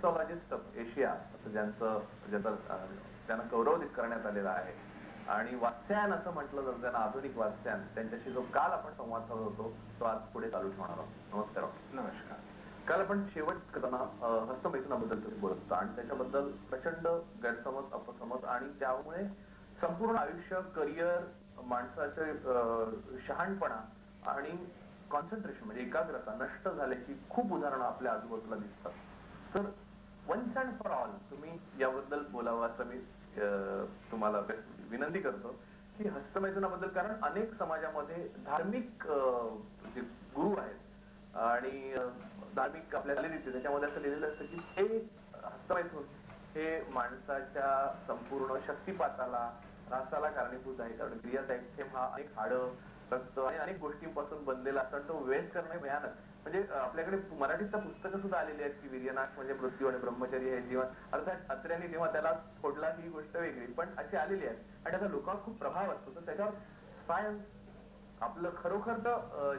मिक्सॉलॉजिस्ट of Asia असं त्यांना गौरवदित करण्यात आलेला आहे. आणि वात्स्यायन असं म्हटलं जातं त्यांना, आधुनिक वात्स्यायन. त्यांच्याशी जो काल आपण संवाद साधत होतो तो आज पुढे चालू ठेवणार आहोत. नमस्कार. नमस्कार. काल आपण शेवट करताना हस्तमैथुनाबद्दल तुम्ही बोलत होता आणि त्याच्याबद्दल प्रचंड गैरसमज, अपसमज आणि त्यामुळे संपूर्ण आयुष्य, करिअर, माणसाचे शहाणपणा आणि कॉन्सन्ट्रेशन म्हणजे एकाग्रता नष्ट झाल्याची खूप उदाहरणं आपल्या आजूबाजूला दिसतात. तर वन्स अँड फॉर ऑल तुम्ही याबद्दल बोलावं असं मी तुम्हाला विनंती करतो की हस्तमैथुनाबद्दल. कारण अनेक समाजामध्ये धार्मिक जे गुरु आहेत आणि धार्मिक आपल्या चालीरीती त्याच्यामध्ये असं लिहिलेलं असतं की हे हस्तमैथुन हे माणसाच्या संपूर्ण शक्तिपाताला, ऱ्हासाला कारणीभूत आहे. कारण क्रियादैक्षेम हा अनेक हाडं, रक्त आणि अनेक गोष्टींपासून बनलेला असतो आणि तो वेस्ट करणे भयानक. म्हणजे आपल्याकडे मराठीत पुस्तकं सुद्धा आलेली आहेत की वीर्यनाश म्हणजे मृत्यू आणि ब्रह्मचर्य हे जीवन. अर्थात अत्र्यांनी जेव्हा त्याला फोडला ही गोष्ट वेगळी, पण अशी आलेली आहे आणि त्याचा लोकांवर खूप प्रभाव असतो. तर त्याच्यावर सायन्स आपलं खरोखर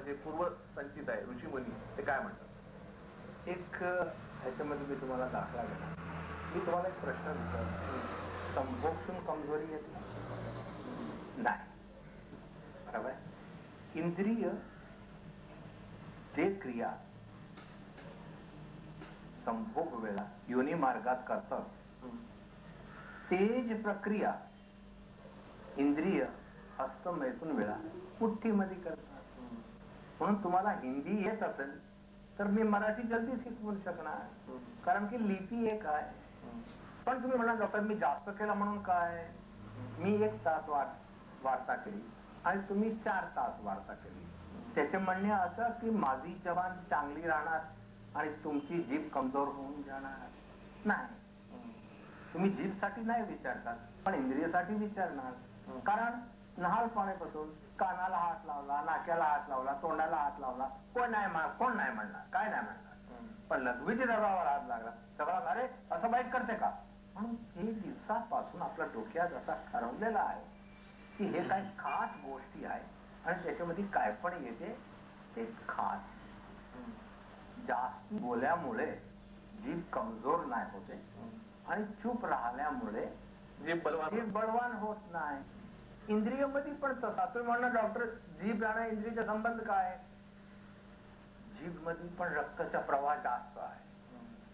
जे पूर्व संचित आहे ऋषीमुनी ते काय म्हणतात. एक ह्याच्यामध्ये मी तुम्हाला दाखला देणार. मी तुम्हाला एक प्रश्न विचारतो, संभोगसून कमजोरी येते? नाही, बरोबर. इंद्रिय जे क्रिया संभोग वेळा योनी मार्गात करतात तेज प्रक्रिया इंद्रिय हस्तमैथुन वेळा मुठ्ठीमध्ये करतात. म्हणून तुम्हाला हिंदी येत असेल तर मी मराठी जल्दी शिकवू शकणार, कारण की लिपी एक आहे. पण तुम्ही म्हणा डॉक्टर मी जास्त केला म्हणून काय, मी 1 तास वार्ता केली आणि तुम्ही 4 तास वार्ता केली, त्याचे म्हणणे असं की माझी जबान चांगली राहणार आणि तुमची जीभ कमजोर होऊन जाणार. नाही, तुम्ही जीभ साठी नाही विचारतात पण इंद्रियासाठी विचारणार. कारण लहानपणापासून कानाला हात लावला, नाक्याला हात लावला, तोंडाला हात लावला, कोण नाही म्हणणार, काय नाही म्हणणार. पण लघवीच्या दरबारावर हात लागला सगळा अरे असं वाईट करते का. म्हणून हे दिवसापासून आपल्या डोक्यात असा ठरवलेला आहे की हे काही खास गोष्टी आहे आणि त्याच्यामध्ये काय पण येते ते खास. जास्त बोलल्यामुळे जीभ कमजोर नाही होते आणि चूप राहिल्यामुळे जीभ बलवान होत नाही. इंद्रियामध्ये पण तसा. तुम्ही म्हणणार डॉक्टर जीभ आणि इंद्रियाचा संबंध काय. जीभ मध्ये पण रक्ताचा प्रवाह जास्त आहे,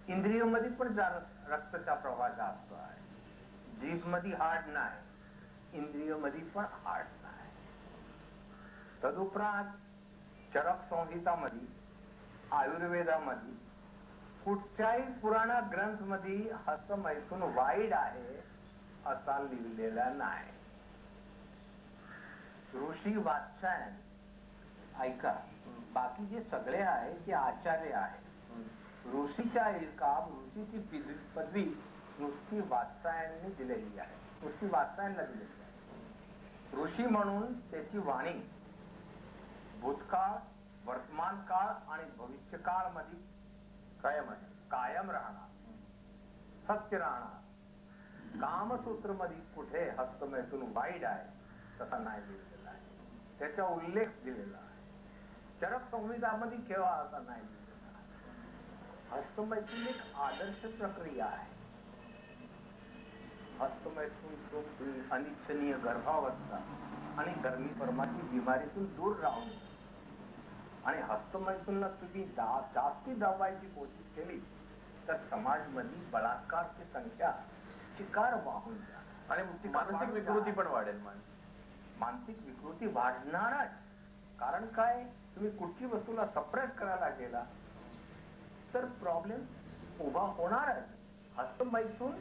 इंद्रियामध्ये पण रक्ताचा प्रवाह जास्त आहे. जीभ मध्ये हार्ट नाही, इंद्रियामध्ये पण हार्ट नाही. तदुपरांत चरक संहितामध्ये, आयुर्वेदामध्ये कुठच्याही पुराण ग्रंथ मध्ये हस्तमैथुन वाईट आहे असा लिहिलेला नाही. ऋषी वात्स्यायन ऐका, बाकी जे सगळे आहे ते आचार्य आहे. ऋषीच्या ऋषीची पदवी नुसती वात्स्यायनने दिलेली आहे, नुसती वात्स्यायनला दिलेली आहे. ऋषी म्हणून त्याची वाणी भूतकाळ, वर्तमान काळ आणि भविष्यकाळ मध्ये कायम राहणार, सत्य राहणार. कामसूत्र मध्ये कुठे हस्तमैथुन वाईट आहे तसा नाही दिलेला आहे, त्याचा उल्लेख दिलेला आहे. चरक संहितामध्ये केव्हा असा नाही दिलेला आहे. हस्तमैथुन एक आदर्श प्रक्रिया आहे. हस्तमैथुन अनिच्छनीय गर्भावस्था आणि गर्मीपरमाची बिमारीतून दूर राहून आणि हस्तमैथुनला तुम्ही जास्ती दबायची कोशिश केली तर समाजमध्ये बलात्कारची संख्या चिकार वाहून जाणार आणि मानसिक विकृती पण वाढेल. मानसिक विकृती वाढणारच. कारण काय, तुम्ही कुठची वस्तूला सप्रेस करायला गेला तर प्रॉब्लेम उभा होणारच. हस्तमैथुन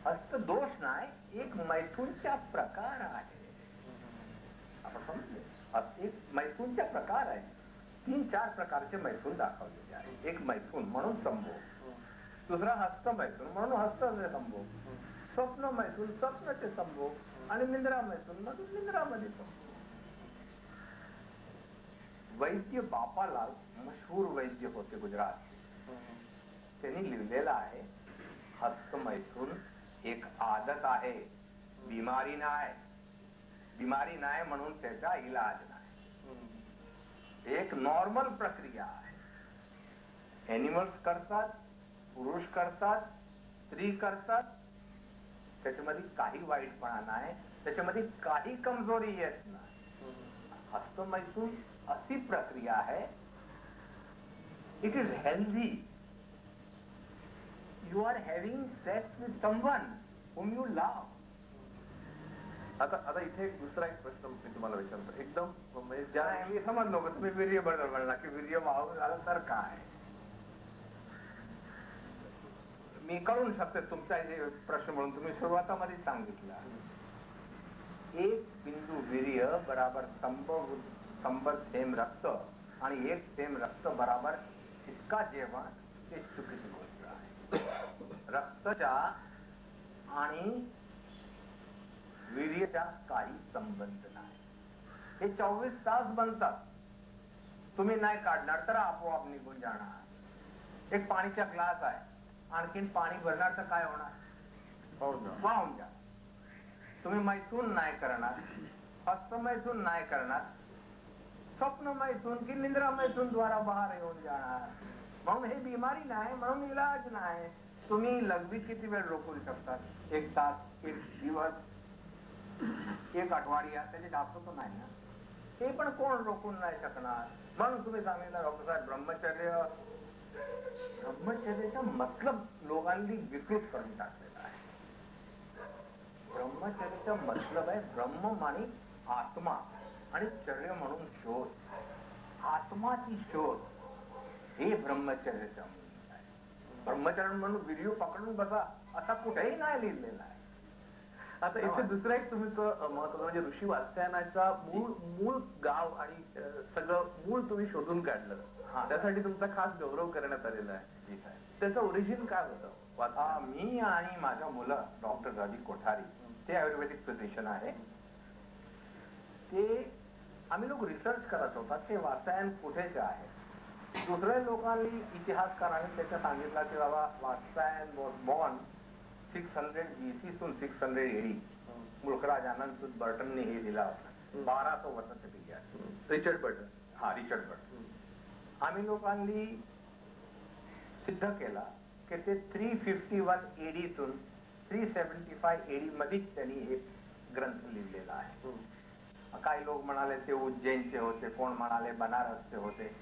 हस्तदोष नाही, एक मैथुनचा प्रकार आहे. आपण समजले, एक मैथुनचा प्रकार आहे. 3-4 प्रकारचे मैथुन दाखवलेले आहे. एक मैथुन म्हणून संभोग, दुसरा हस्तमैथुन म्हणून हस्ताचे संभोग, स्वप्न मैथुन स्वप्नाचे संभोग आणि निद्रा मैथुन मधून निद्रामध्ये संभोग. वैद्य बापालाल मशहूर वैद्य होते गुजरात, त्यांनी लिहिलेला आहे हस्तमैथुन एक आदत आहे, बिमारी नाही. बिमारी नाही म्हणून त्याचा इलाज नाही, एक नॉर्मल प्रक्रिया आहे. एनिमल्स करतात, पुरुष करतात, स्त्री करतात, त्याच्यामध्ये काही वाईटपणा नाही, त्याच्यामध्ये काही कमजोरी येत नाही. हस्तमैथून अशी प्रक्रिया आहे, it is healthy. You are having sex with someone whom you love. आता इथे एक दुसरा एक प्रश्न मी तुम्हाला विचारतो, एकदम म्हणजे ज्या मी समजलो का तुम्ही वीर्य बद्दल म्हणला की वीर्य वाहून झालं तर काय. मी कळून शकते तुमचा जे प्रश्न म्हणून तुम्ही सुरुवातामध्ये सांगितलं, एक बिंदू वीर्य बराबर संभर थेंब रक्त आणि एक थेंब रक्त बराबर इतका जेवण, हे चुकीची गोष्ट आहे. रक्तच्या आणि वीर्याचा काही संबंध नाही. हे 24 तास बनतात. तुम्ही नाही काढणार तर आपोआप निघून जाणार. एक पाणीचा ग्लास आहे, आणखीन पाणी भरणार तर काय होणार? वाहून जा. तुम्ही मैथून नाही करणार, हस्तमैथून नाही करणार, स्वप्न मैथून की निद्रा मैथून द्वारा बाहेर येऊन जाणार. म्हणून हे बिमारी नाही, म्हणून इलाज नाही. तुम्ही लघवी किती वेळ रोखू शकतात? 1 तास, 1 दिवस, 1 आठवड्या, त्याचे जास्त तर नाही ना. ते पण कोण रोखून नाही शकणार. म्हणून तुम्ही सांगितलं डॉक्टर साहेब ब्रह्मचर्याचा मतलब लोकांनी विकृत करून टाकलेला आहे. ब्रह्मचर्याचा मतलब आहे ब्रह्म माने आत्मा आणि चर्य म्हणून शोध. आत्माची शोध हे ब्रह्मचर्याचा मूल्य आहे. ब्रह्मचर्य म्हणून व्हिडिओ पकडून बसा असा कुठेही नाही लिहिलेला आहे. आता इथे दुसरा एक तुम्ही महत्वाचं म्हणजे ऋषी वात्स्यायनाचा मूळ गाव आणि सगळं मूळ तुम्ही शोधून काढलं. त्यासाठी तुमचा खास गौरव करण्यात आलेला आहे. त्याचं ओरिजिन काय होतं? मी आणि माझ्या मुलं डॉक्टर रवी कोठारी, ते आयुर्वेदिक फिजिशियन आहे. ते आम्ही लोक रिसर्च करत होता ते वात्स्यायन कुठेच आहे. दुसऱ्या लोकांनी इतिहासकारांनी त्याच्या सांगितलं की बाबा Vatsyayana was born 600 BC to 600 AD. Mulk Raj Anand बर्टनने हे दिला होता. 1200 वर्षाचे period. Richard Burton. Richard Burton. आम्ही लोकांनी सिद्ध केला की ते 351 AD तून 375 AD मध्येच त्यांनी हे ग्रंथ लिहिलेला आहे. काही लोक म्हणाले ते उज्जैनचे होते, कोण म्हणाले बनारसचे होते.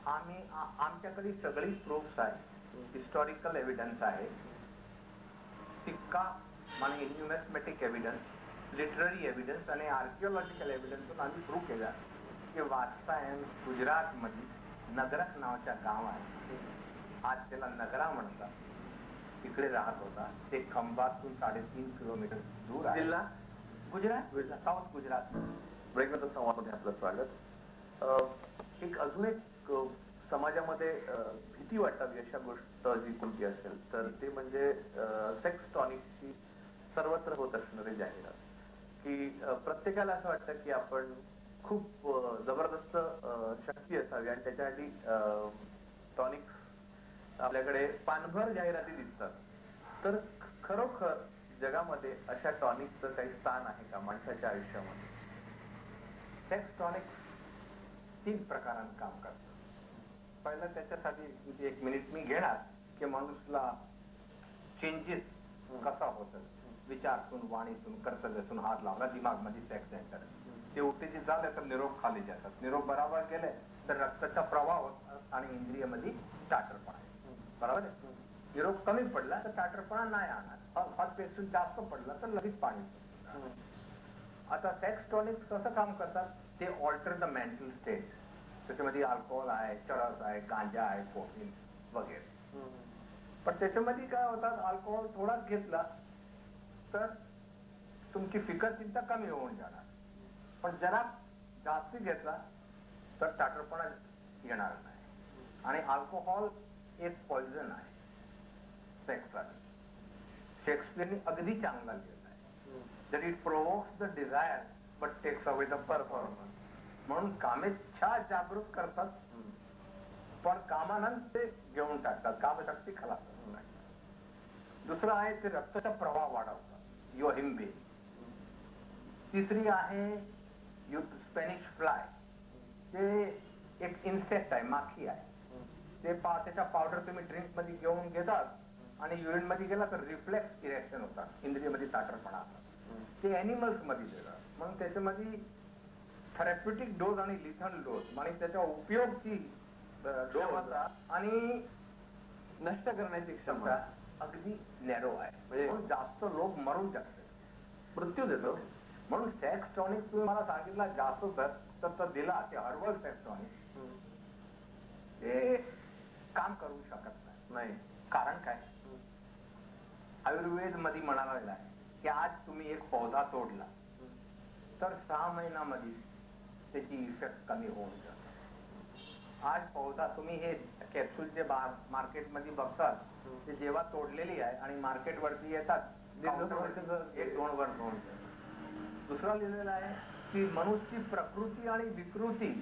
आमच्याकडे सगळी प्रूफ्स आहे, हिस्टॉरिकल एव्हिडन्स आहे, सिक्का म्हणजे न्यूमेस्मेटिक एव्हिडन्स, लिटररी एव्हिडन्स आणि आर्किओलॉजिकल एव्हिडन्स आम्ही प्रूव्ह केला की वात्स्यायन गुजरात मध्ये नगरक नावाच्या गाव आहे, आज त्याला नगरा म्हणतात, तिकडे राहत होता. ते खंबातून 3.5 किलोमीटर दूर आहे. जिल्हा गुजरात, साऊथ गुजरात. ब्रेकनंतर संवादामध्ये आपलं स्वागत. एक अजून एक समाजामध्ये भीती वाटावी अशा गोष्ट जी कोणती असेल तर ते म्हणजे सेक्स टॉनिकची सर्वत्र होत असणारी जाहिरात, की प्रत्येकाला असं वाटतं की आपण खूप जबरदस्त शक्ती असावी आणि त्याच्यासाठी टॉनिक्स आपल्याकडे पानभर जाहिराती दिसतात. तर खरोखर जगामध्ये अशा टॉनिकचं काही स्थान आहे का माणसाच्या आयुष्यामध्ये? सेक्स टॉनिक 3 प्रकारांत काम करतात. पहिलं त्याच्यासाठी 1 मिनिट मी घेणार की माणूसला चेंजेस कसा होतं, विचारतून, वाणीतून, कर्तव्यातून हात लावला, दिमागमध्ये सेक्स एंटर, ते उत्तेजित झाले तर निरोप खाली जातात. निरोप बरोबर गेले तर रक्ताचा प्रवाह आणि इंद्रियामध्ये टाटरपणा आहे. बरोबर आहे. निरोप कमी पडला तर टाटरपणा नाही आणणार. हॉटपेक्षा जास्त पडला तर लगेच पाणी. आता सेक्स टॉनिक्स कसं काम करतात? ते ऑल्टर द मेंटल स्टेट. त्याच्यामध्ये अल्कोहोल आहे, चरस आहे, गांजा आहे, कोकीन वगैरे. पण त्याच्यामध्ये काय होतात, अल्कोहोल थोडाच घेतला तर तुमची फिकर चिंता कमी होऊन जाणार, पण जरा जास्त घेतला तर टाटरपणा येणार नाही. आणि अल्कोहोल एक पॉइझन आहे सेक्ससाठी. शेक्सपियरने अगदी चांगला लिहिला आहे, that it provokes the desire but takes away the performance. म्हणून कामेच्छा जागृत करतात पण कामानंतर ते घेऊन टाकतात, कामशक्ती खलास करून टाकतात. दुसरं आहे ते रक्ताचा प्रवाह वाढवतात, योहिम्बे. तिसरी आहे स्पॅनिश फ्लाय, ते एक इन्सेक्ट आहे, माखी आहे. त्याच्या पावडर तुम्ही ड्रिंक मध्ये घेऊन घेतात आणि युरिन मध्ये गेला तर रिफ्लेक्स इरेक्शन होतात, इंद्रियमध्ये ताटरपणा होतात. ते अॅनिमल्स मध्ये देतात. म्हणून त्याच्यामध्ये थेरप्युटिक डोज आणि लिथल डोज म्हणजे त्याच्या उपयोगची डोज आणि नष्ट करण्याची क्षमता अगदी नॅरो आहे. म्हणजे म्हणून जास्त लोक मरून शकते, मृत्यू देतो. म्हणून सेक्स टॉनिक तुम्ही मला सांगितला जास्त तर दिला ते हर्बल सेक्स टॉनिक ते काम करू शकत नाही. कारण काय, आयुर्वेद मध्ये म्हणाला आहे की आज तुम्ही एक पौधा तोडला तर 6 महिन्यामध्ये त्याची इफेक्ट कमी होऊन जाते. आज पौधा तुम्ही हे कॅप्सूल जे मार्केटमध्ये बघतात ते जेव्हा तोडलेली आहे आणि मार्केटवरती येतात 1-2 वर्ष होऊन जातात. दुसरा लिहिलेला आहे की मनुष्य प्रकृती आणि विकृती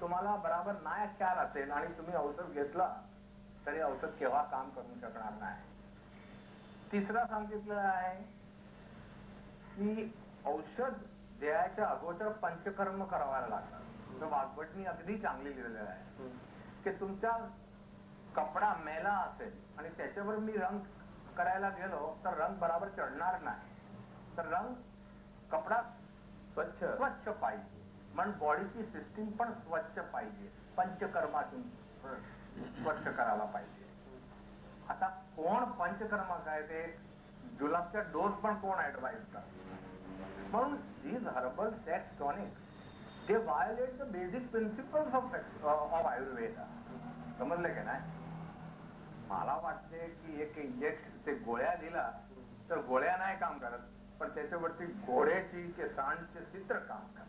तुम्हाला बराबर नाही ख्याल असेल आणि तुम्ही औषध घेतला तरी औषध केव्हा काम करू शकणार नाही. तिसरा सांगितलेला आहे की औषध द्यायच्या अगोदर पंचकर्म करावायला लागतात. तर वाघबटनी अगदी चांगली लिहिलेलं आहे की तुमचा कपडा मेला असेल आणि त्याच्यावर मी रंग करायला गेलो तर रंग बराबर चढणार नाही. तर रंग कपडा स्वच्छ पाहिजे. म्हणून बॉडीची सिस्टीम पण स्वच्छ पाहिजे. पंचकर्मातून स्वच्छ करायला पाहिजे. आता कोण पंचकर्म काय ते जुलाबच्या डोस पण कोण ऍडवाइज करतात. म्हणून these herbal sex tonics they violate the basic principles of Ayurveda. समजलं की नाही. मला वाटते की एक इंजेक्शन ते गोळ्या दिला तर गोळ्या नाही काम करत, पण त्याच्यावरती घोड्याची ते सांडचे चित्र काम करत.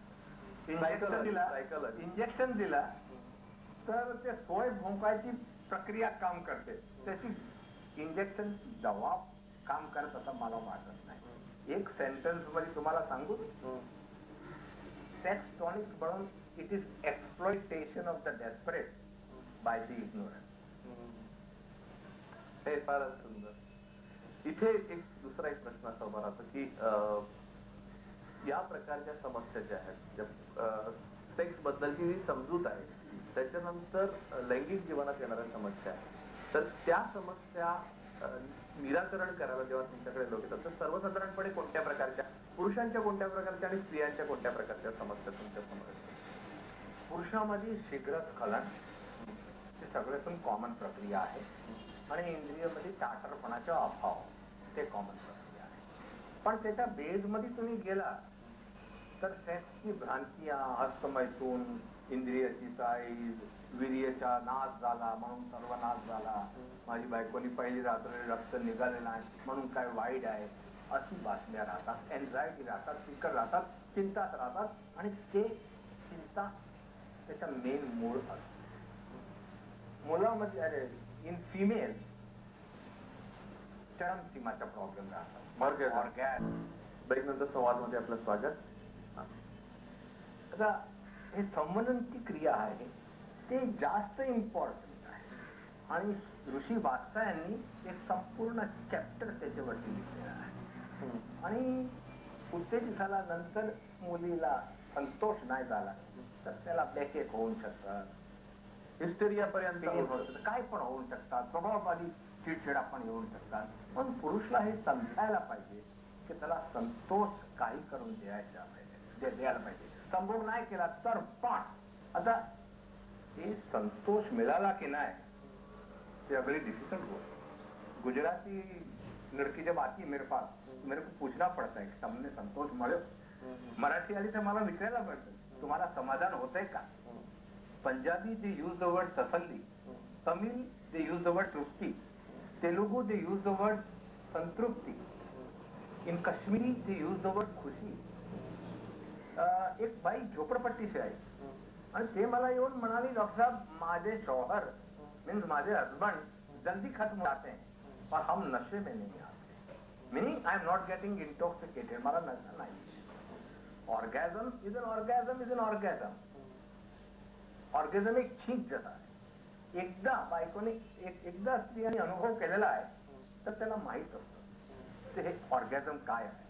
इंजेक्शन दिला तर ते सोय भोंकायची प्रक्रिया काम करते. त्याची इंजेक्शन दवा काम करत असं मला वाटत नाही. एक सेंटेन्स मध्ये तुम्हाला सांगू, सेक्स टॉनिक म्हणून it is exploitation of the desperate by the ignorant. हे फारच सुंदर. इथे एक दुसरा एक प्रश्न असा उभा राहतो की या प्रकारच्या समस्या ज्या आहेत, सेक्स बद्दलची जी समजूत आहे त्याच्यानंतर लैंगिक जीवनात येणाऱ्या समस्या आहेत, तर त्या समस्या निराकरण करायला जेव्हा तुमच्याकडे लोक येतात तर सर्वसाधारणपणे कोणत्या प्रकारच्या, पुरुषांच्या कोणत्या प्रकारच्या आणि स्त्रियांच्या कोणत्या प्रकारच्या समस्या तुमच्या समोर येतात? पुरुषामध्ये शीघ्रस्खलन हे सगळ्यातून कॉमन प्रक्रिया आहे आणि इंद्रियामध्ये ताटरपणाचा अभाव ते कॉमन प्रक्रिया आहे. पण त्याच्या बेज मध्ये तुम्ही गेला तर सेक्सची भ्रांती, हस्तमैथून, इंद्रियाची साईज, वीर्याचा नाश झाला म्हणून सर्वनाश झाला, माझी बायकोनी पहिली रात्र रक्त निघाले नाही म्हणून काय वाईट आहे, अशी बातम्या राहतात. एन्झायटी राहतात, फिकर राहतात, चिंतात राहतात आणि ते चिंता त्याचा मेन मूळ असतो. मुलामध्ये अरे इन फिमेल चरम सीमाचा प्रॉब्लेम राहतात. ब्रेक नंतर संवाद मध्ये आपलं स्वागत. आता हे संवनंती क्रिया आहे ते जास्त इम्पॉर्टंट आहे आणि ऋषी वात्सायनी एक संपूर्ण चॅप्टर त्याच्यावरती लिहिलेला आहे. आणि उत्तेजित झाल्यानंतर मुलीला संतोष नाही झाला तर त्याला बॅकेक होऊ शकतात, हिस्टेरिया पर्यंत काय पण होऊ शकतात, प्रभाववादी चिडचिडा पण येऊ शकतात. पण पुरुषला हे समजायला पाहिजे की त्याला संतोष काही करून द्यायला पाहिजे. संभोग नाही केला तर पण आता हे संतोष मिळाला की नाही ते अगली डिफिकल्ट गोष्ट. गुजराती लड़की जब आती है मेरे पास मेरे को पूछना पड़ता है कि तुमने संतोष मिळो. मराठी आली तर मला विचारायला पडतं तुम्हाला समाधान होतंय का. Punjabi they use the word तसल्ली, Tamil they use the word तृप्ती, Telugu they use the word संतृप्ती, in Kashmiri they use the word खुशी. एक बाई झोपडपट्टीशी आहे आणि ते मला येऊन म्हणाली डॉक्टर साहब माझे शौहर मीन्स माझे हस्बंड जल्दी खत्म जाते हैं पर हम नशे में नहीं आते. Meaning I am not getting intoxicated. मला नशा नाही. Orgasm is an orgasm is an orgasm. Orgasm एक छींक जसा आहे. एकदा बायकोने एकदा स्त्रियांनी अनुभव केलेला आहे तर त्याला माहित असतं ते हे ऑर्गॅझम काय आहे.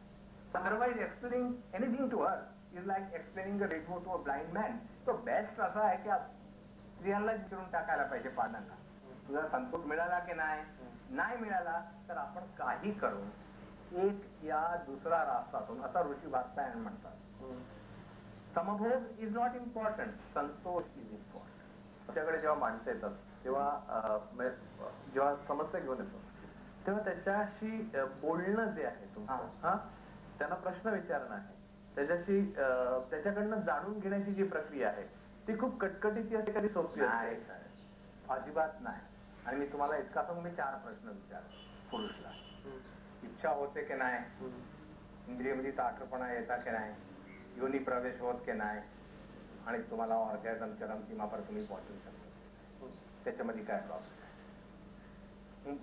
Otherwise explaining anything to her is like explaining the rainbow to a blind man. तो बेस्ट असा आहे की स्त्रियांना विचारून टाकायला पाहिजे पालकांना, तुला संतोष मिळाला की नाही मिळाला तर आपण काही करू एक या दुसरा रास्तातून, असा ऋषी वात्सायन म्हणतात. समभोग इज नॉट इम्पॉर्टंट, संतोष इज इम्पॉर्टंट. तुमच्याकडे जेव्हा माणसं येतात तेव्हा जेव्हा समस्या घेऊन येतो तेव्हा त्याच्याशी बोलणं जे आहे तुमचं, त्यांना प्रश्न विचारणं आहे, त्याच्याशी त्याच्याकडनं जाणून घेण्याची जी प्रक्रिया आहे ती खूप कटकटीची असते, कधी सोपी नाही असते? अजिबात नाही. आणि मी तुम्हाला इतका सांगू, मी 4 प्रश्न विचारतो पुरुषला. इच्छा होते की नाही, इंद्रियमध्ये ताठरपणा येता की नाही, योनी प्रवेश होत की नाही, आणि तुम्हाला ऑर्गॅझम चरम सीमापर तुम्ही पोहोचू शकता, त्याच्यामध्ये काय प्रॉब्लेम आहे.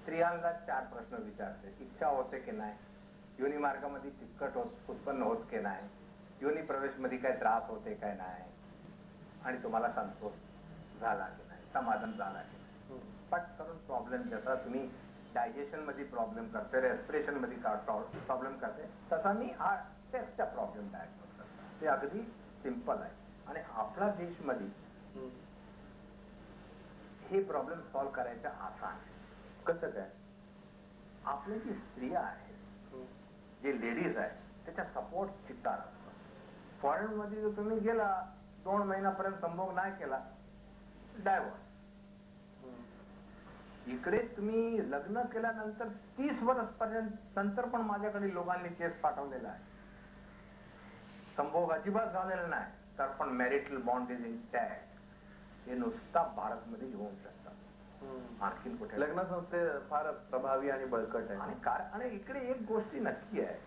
स्त्रियांना 4 प्रश्न विचारते. इच्छा होते की नाही, योनी मार्गामध्ये चिकट उत्पन्न होत की नाही, योनी प्रवेश मध्ये काय त्रास होते काय नाही, आणि तुम्हाला संतोष झाला की नाही, समाधान झाला की नाही. पट करून प्रॉब्लेम जसा तुम्ही डायजेशन मध्ये प्रॉब्लेम करते, रेस्पिरेशन मध्ये प्रॉब्लेम करते, तसा मी हा टेस्टचा प्रॉब्लेम डायग्नोज करतो. ते अगदी सिंपल आहे. आणि आपला देशमध्ये हे प्रॉब्लेम सॉल्व्ह करायचं आसान आहे. कसं काय? आपली जी स्त्रिया आहेत, जे लेडीज आहेत, त्याच्या सपोर्ट चित्तार असतो. फॉरेन मध्ये जर तुम्ही गेला 2 महिन्यापर्यंत संभोग नाही केला, डायव्हर्स. इकडे तुम्ही लग्न केल्यानंतर 30 वर्षपर्यंत नंतर पण माझ्याकडे लोकांनी केस पाठवलेला आहे. संभोग अजिबात झालेला नाही तर पण मॅरिटल बॉन्ड इज इंटॅक्ट. हे नुसता भारतमध्ये होऊ शकतात, आणखीन कुठे. लग्न संस्थे फार प्रभावी आणि बळकट आहे. आणि इकडे एक गोष्टी नक्की आहे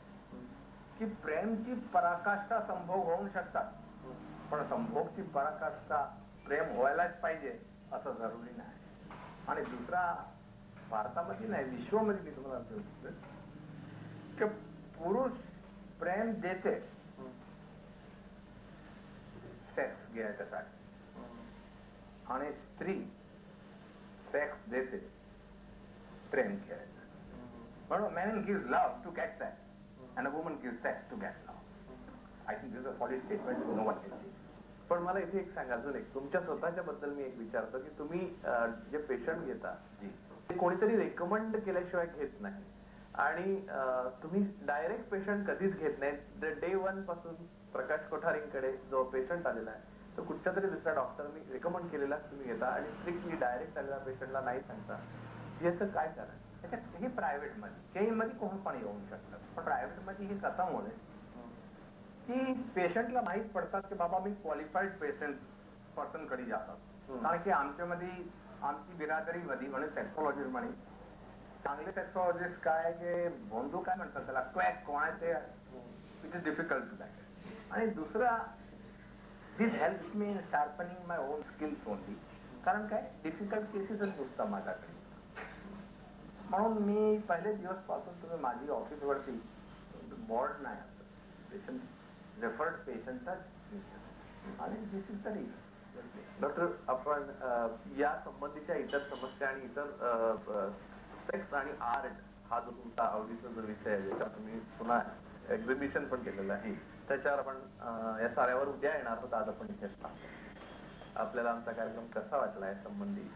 की प्रेमची पराकाष्ठा संभोग होऊ शकतात, पण संभोगची पराकाष्ठा प्रेम व्हायलाच पाहिजे असं जरुरी नाही. आणि दुसरा, भारतामध्ये नाही विश्वामध्ये मी तुम्हाला सांगतो की पुरुष प्रेम देते सेक्स घ्यायच्यासाठी, आणि स्त्री सेक्स देते प्रेम घ्यायचं. म्हणून man gives love to get sex and a woman gives sex to get love. I think this is a solid statement, no one can say. पण मला इथे एक सांगा, अजून एक तुमच्या स्वतःच्या बद्दल मी एक विचारतो की तुम्ही जे पेशंट घेता ते कोणीतरी रेकमेंड केल्याशिवाय घेत नाही, आणि तुम्ही डायरेक्ट पेशंट कधीच घेत नाही. डे 1 पासून प्रकाश कोठारींकडे जो पेशंट आलेला आहे तो कुठच्या तरी दुसऱ्या डॉक्टरनी रेकमेंड केलेला तुम्ही घेता, आणि स्ट्रिक्टली डायरेक्ट आलेल्या पेशंटला नाही सांगता. याचं काय कारण? त्याच्यात हे प्रायव्हेट मध्ये, केई मध्ये कोण पण येऊ शकतात, पण प्रायव्हेट मध्ये हे कशामुळे की पेशंटला माहीत पडतात की बाबा मी क्वालिफाईड पर्सन कडे जातात. कारण की आमच्यामध्ये, आमची बिरादरीमध्ये म्हणजे सेक्सॉलॉजिस्ट म्हणे, चांगले सेक्सॉलॉजिस्ट काय की भोंदू काय म्हणतात त्याला, क्वॅक कोण आहे ते, it is difficult to that. आणि दुसरा, this helps me in sharpening my own skills only. कारण काय, डिफिकल्ट केसेसच दिसतात माझ्याकडे. म्हणून मी पहिले दिवस पासून तुम्ही माझी ऑफिस वरती बोर्ड नाही असत, पेशंट रेफर्ड पेशंटच, आणि दिस इज द रिझन. डॉक्टर, आपण या संबंधीच्या इतर समस्या आणि इतर सेक्स आणि आर्ट हा जो तुमचा आवडीचा जो विषय आहे, ज्याच्यावर तुम्ही पुन्हा एक्झिबिशन पण केलेलं आहे, त्याच्यावर आपण या साऱ्यावर उद्या येणार आहोत. आज आपण इथे आपल्याला आमचा कार्यक्रम कसा वाटला या संबंधी